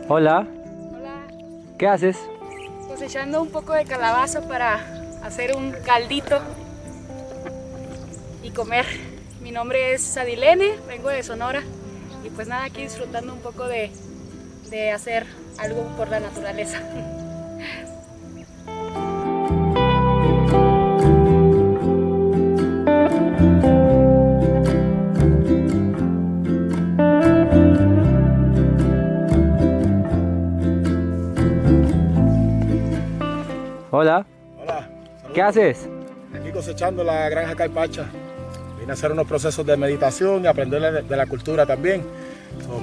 Hola, Hola, ¿qué haces? cosechando un poco de calabaza para hacer un caldito y comer. Mi nombre es Adilene, vengo de Sonora y pues nada, aquí disfrutando un poco de hacer algo por la naturaleza. Hola, Hola, ¿qué saludos. haces? Aquí cosechando la granja Caipacha. Vine a hacer unos procesos de meditación y aprender de la cultura también.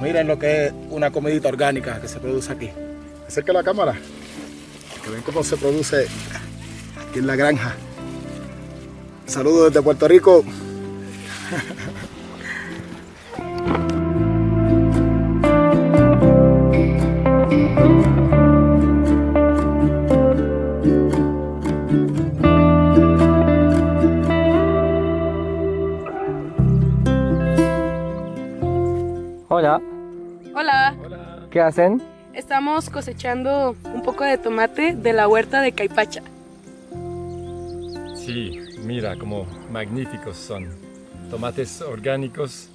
Miren lo que es una comidita orgánica que se produce aquí. Acerca la cámara, que ven cómo se produce aquí en la granja. Saludos desde Puerto Rico. Hola, Hola, ¿qué hacen? estamos cosechando un poco de tomate de la huerta de Caipacha. Sí, mira cómo magníficos son. Tomates orgánicos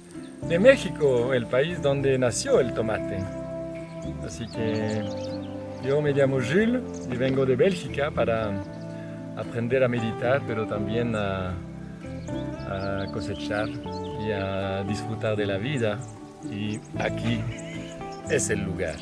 de México, el país donde nació el tomate. Así que yo me llamo Jules y vengo de Bélgica para aprender a meditar, pero también a cosechar y a disfrutar de la vida. Y aquí es el lugar.